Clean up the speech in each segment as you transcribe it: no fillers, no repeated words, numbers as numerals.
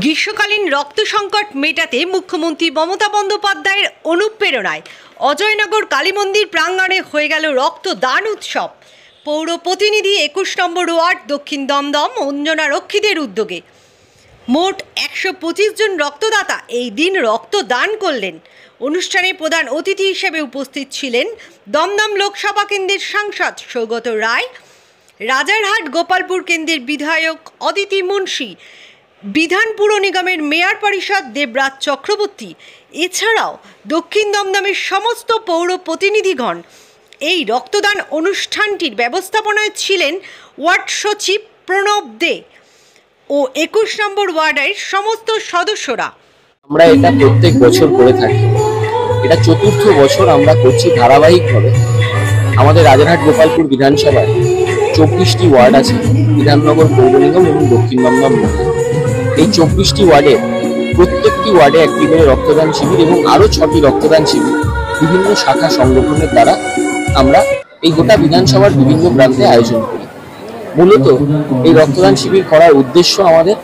গ্রীষ্মকালীন রক্ত সংকট মেটাতে মুখ্যমন্ত্রী মমতা বন্দ্যোপাধ্যায়ের অনুপ্রেরণায় অজয়নগর কালী মন্দির প্রাঙ্গণে হয়ে গেল রক্তদান উৎসব। পৌর প্রতিনিধি 21 নম্বর ওয়ার্ড দক্ষিণ দমদম অঞ্জনা রক্ষীদের উদ্যোগে মোট 125 জন রক্তদাতা এই দিন রক্তদান করলেন। অনুষ্ঠানে প্রধান অতিথি হিসেবে উপস্থিত ছিলেন দমদম লোকসভা কেন্দ্রের সাংসদ সৌগত রায়, রাজারহাট গোপালপুর কেন্দ্রের বিধায়ক অদিতি মুন্সি, বিধান পুর নিগমের মেয়র পরিষদ দেবরাজ চক্রবর্তী, এছাড়াও দক্ষিণ দমদমের সমস্ত পৌর প্রতিনিধিগণ। এই রক্তদান অনুষ্ঠানটির ব্যবস্থাপনায় ছিলেন ওয়ার্ড সচিব প্রণব দে ও 21 নম্বর ওয়ার্ডের সমস্ত সদস্যরা। আমরা এটা প্রত্যেক বছর করে থাকি, এটা চতুর্থ বছর আমরা করছি ধারাবাহিকভাবে। আমাদের রাজারহাট গোপালপুর বিধানসভায় 24টি ওয়ার্ড আছে, বিধাননগর পৌর নিগম এবং দক্ষিণ দমদম। এই 24টি ওয়ার্ডে প্রত্যেকটি ওয়ার্ডে একটি করে রক্তদান শিবির এবং আরও 6টি রক্তদান শিবির বিভিন্ন শাখা সংগঠনের দ্বারা আমরা এই গোটা বিধানসভার বিভিন্ন প্রান্তে আয়োজন করি। মূলত এই রক্তদান শিবির করার উদ্দেশ্য আমাদের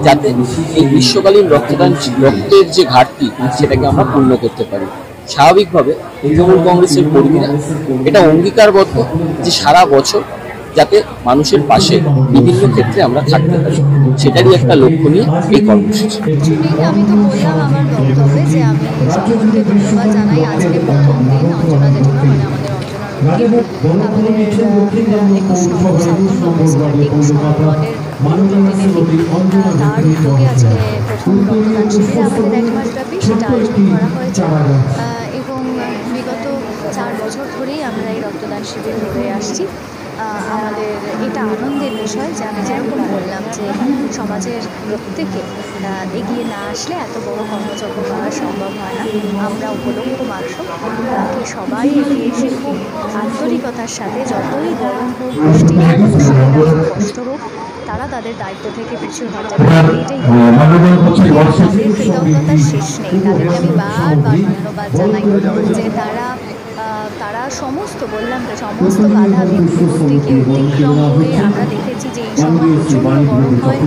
যাতে এই গ্রীষ্মকালীন রক্তের যে ঘাটতি সেটাকে আমরা পূর্ণ করতে পারি। স্বাভাবিকভাবে তৃণমূল কংগ্রেসের কর্মীরা এটা অঙ্গীকারবদ্ধ যে সারা বছর যাতে মানুষের পাশে বিভিন্ন ক্ষেত্রে আমরা থাকতে পারি, সেটারই একটা লক্ষ্য নিয়ে এই কর্মসূচি। আমি তো বললাম আমার বক্তব্যে যে আমি সকলকে ধন্যবাদ জানাই। আজকে প্রথম দিন অঞ্জনা জেঠিমা মানে আমাদের তার উদ্যোগে আজকে প্রথম রক্তদান শিবির আমাদের 1 মাস ব্যাপী সেটা আয়োজন করা হয়েছে এবং বিগত 4 বছর ধরেই আমরা এই রক্তদান শিবির করে আসছি। আমাদের এটা আনন্দের বিষয় যে আমি যেরকম বললাম যে সমাজের প্রত্যেকে এগিয়ে না আসলে এত বড় কর্মযজ্ঞ করা সম্ভব হয় না। আমরা উপলক্ষ মাত্র বাকি সবাই এগিয়ে এসে খুব আন্তরিকতার সাথে যতই গরম হোক, বৃষ্টি হোক, অসুবিধা হোক, কষ্ট হোক, তারা তাদের দায়িত্ব থেকে পিছু হতে পারে। এটাই তাদের কৃতজ্ঞতার শেষ নেই। তাদেরকে আমি বারবার ধন্যবাদ জানাই যে তারা সমস্ত সমস্ত বাধা বিপত্তিকে অতিক্রম করে আমরা দেখেছি যে এই সময় প্রচণ্ড গরম হয়,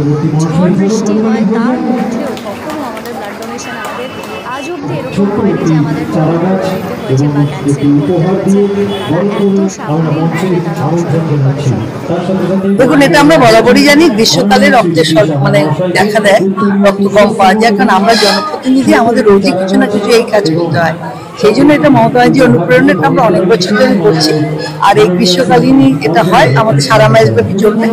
ঝড় বৃষ্টি হয়, তার মধ্যেও কখনো আমাদের ব্লাড ডোনেশন আমাদের আজ অব্দি এরকম হয়নি যে আমাদের দিতে হয়েছে বা ক্যান্সেল করতে হয়েছে। তারা এত স্বাভাবিকভাবে তারা অংশগ্রহণ করে। দেখুন, এটা আমরা বরাবরই জানি গ্রীষ্মকালে রক্তের মানে দেখা দেয়, রক্ত কম পাওয়া যায়, কারণ আমরা জনপ্রতিনিধি, আমাদের রোজই কিছু না কিছু এই কাজ করতে হয়। সেই জন্য এটা মমতা ব্যানার্জি অনুপ্রেরণাটা আমরা অনেক বছর ধরে করছি। আর এই গ্রীষ্মকালীনই এটা হয়, আমাদের সারা মাস ব্যাপী চলবে।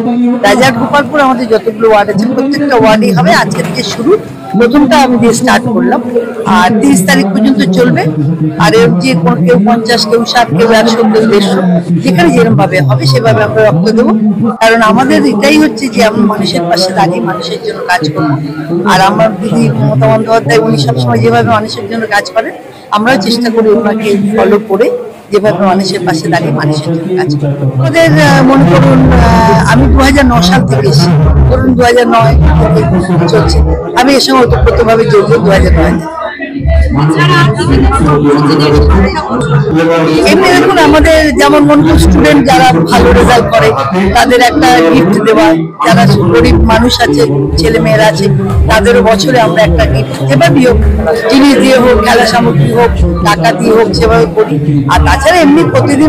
রাজারহাট গোপালপুর আমাদের যতগুলো ওয়ার্ড আছে প্রত্যেকটা ওয়ার্ডই হবে। আজকে থেকে শুরু, প্রথমটা আমি দিয়ে স্টার্ট করলাম আর 30 তারিখ পর্যন্ত চলবে। আর এর যে কেউ 50, কেউ 60, কেউ 100, কেউ 150, যেখানে যেরকম ভাবে হবে সেভাবে আমরা রক্ত দেবো। কারণ আমাদের এটাই হচ্ছে যে আমরা মানুষের পাশে দাঁড়িয়ে মানুষের জন্য কাজ করবো। আর আমার দিদি মমতা বন্দ্যোপাধ্যায় উনি সবসময় যেভাবে মানুষের জন্য কাজ করেন, আমরাও চেষ্টা করি ওনাকে ফলো করে যেভাবে মানুষের পাশে দাঁড়িয়ে মানুষের জন্য কাজ করি। আমাদের মনে করুন আমি 2009 সাল থেকে এসেছি, ধরুন 2009 থেকে চলছে। আমি এর সঙ্গে ওতপ্রোতভাবে জড়িত 2009 এমনি। দেখুন, আমাদের যেমন স্টুডেন্ট যারা ভালো রেজাল্ট করে তাদের একটা গিফট দেওয়া, যারা গরিব মানুষ আছে, ছেলে মেয়েরা আছে, তাদেরও বছরে আমরা একটা গিফট যেভাবেই হোক, জিনিস দিয়ে হোক, খেলা সামগ্রী হোক, টাকা দিয়ে হোক, সেভাবে করি। আর তাছাড়া এমনি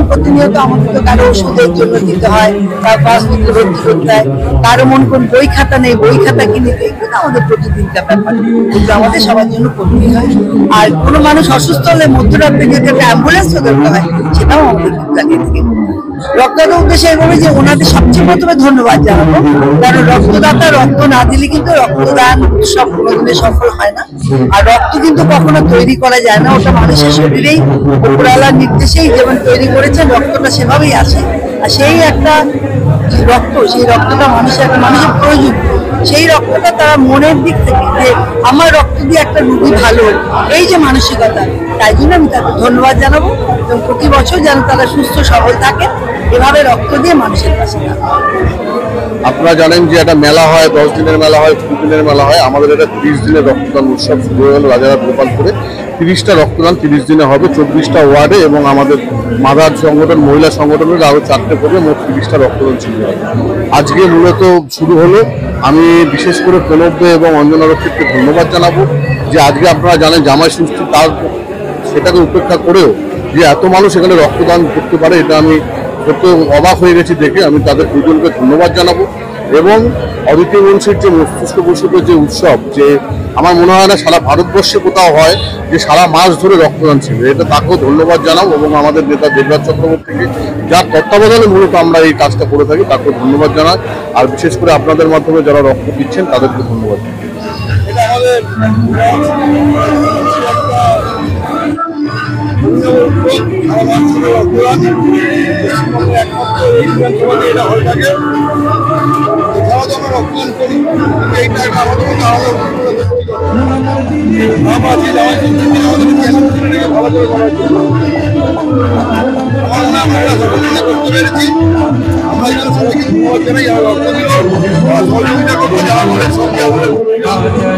প্রতিনিয়ত আমাদের তো কারো ওষুধের জন্য দিতে হয়, কারো পাসপোর্ট ভর্তি করতে হয়, কারো মন কোন বই খাতা নেই, বই খাতা কিনে এগুলো আমাদের প্রতিদিনকার ব্যাপার, কিন্তু আমাদের সবার জন্য করতেই হয়। আর কোনো মানুষ অসুস্থ হলে মধ্যরাত্রে যদি একটা অ্যাম্বুলেন্স দরকার হয়, সেটাও আমাদের আগে থেকে রক্তদান উদ্দেশ্যে এভাবে যে ওনাদের সবচেয়ে প্রথমে ধন্যবাদ জানাবো। কারণ রক্তদাতা রক্ত না দিলে কিন্তু রক্তদান উৎসব কোনোদিনে সফল হয় না। আর রক্ত কিন্তু কখনো তৈরি করা যায় না, ওটা মানুষের শরীরেই উপরওয়ালার নির্দেশেই যেমন তৈরি করেছে, রক্তটা সেভাবেই আসে। আর সেই একটা রক্ত, সেই রক্তটা মানুষের প্রয়োজন। সেই রক্তটা তারা মনের দিক থেকে যে আমার রক্ত দিয়ে একটা রোগী ভালো, এই যে মানসিকতা, তাই জন্য আমি তাকে ধন্যবাদ জানাবো। এবং প্রতি বছর যেন তারা সুস্থ সবল থাকে, এভাবে রক্ত দিয়ে মানুষের পাশে থাকে। আপনারা জানেন যে একটা মেলা হয়, 10 দিনের মেলা হয়, 20 দিনের মেলা হয়। আমাদের এটা 30 দিনের রক্তদান উৎসব শুরু হয়ে গেল রাজারহাট গোপালপুরে। 30টা রক্তদান 30 দিনে হবে 24টা ওয়ার্ডে, এবং আমাদের মাদার সংগঠন, মহিলা সংগঠনের আরও 4টে করে মোট 30টা রক্তদান শুরু হবে। আজকে মূলত শুরু হলো। আমি বিশেষ করে প্রণবদে এবং অঞ্জনা রক্ষিতকে ধন্যবাদ জানাবো যে আজকে আপনারা জানেন জামাই ষষ্ঠী, তার সেটাকে উপেক্ষা করেও যে এত মানুষ এখানে রক্তদান করতে পারে, এটা আমি সত্যি অবাক হয়ে গেছি দেখে। আমি তাদের দুজনকে ধন্যবাদ জানাবো। এবং অদিতি বংশীর যে মস্তিষ্ক প্রসূতির যে উৎসব, যে আমার মনে হয় না সারা ভারতবর্ষে কোথাও হয় যে সারা মাস ধরে রক্তদান ছিল, এটা তাকেও ধন্যবাদ জানাবো। এবং আমাদের নেতা দেবরাজ চক্রবর্তীকে, যার তত্ত্বাবধানে মূলত আমরা এই কাজটা করে থাকি, তাকেও ধন্যবাদ জানাই। আর বিশেষ করে আপনাদের মাধ্যমে যারা রক্ত দিচ্ছেন তাদেরকে ধন্যবাদ জানাই। আমরা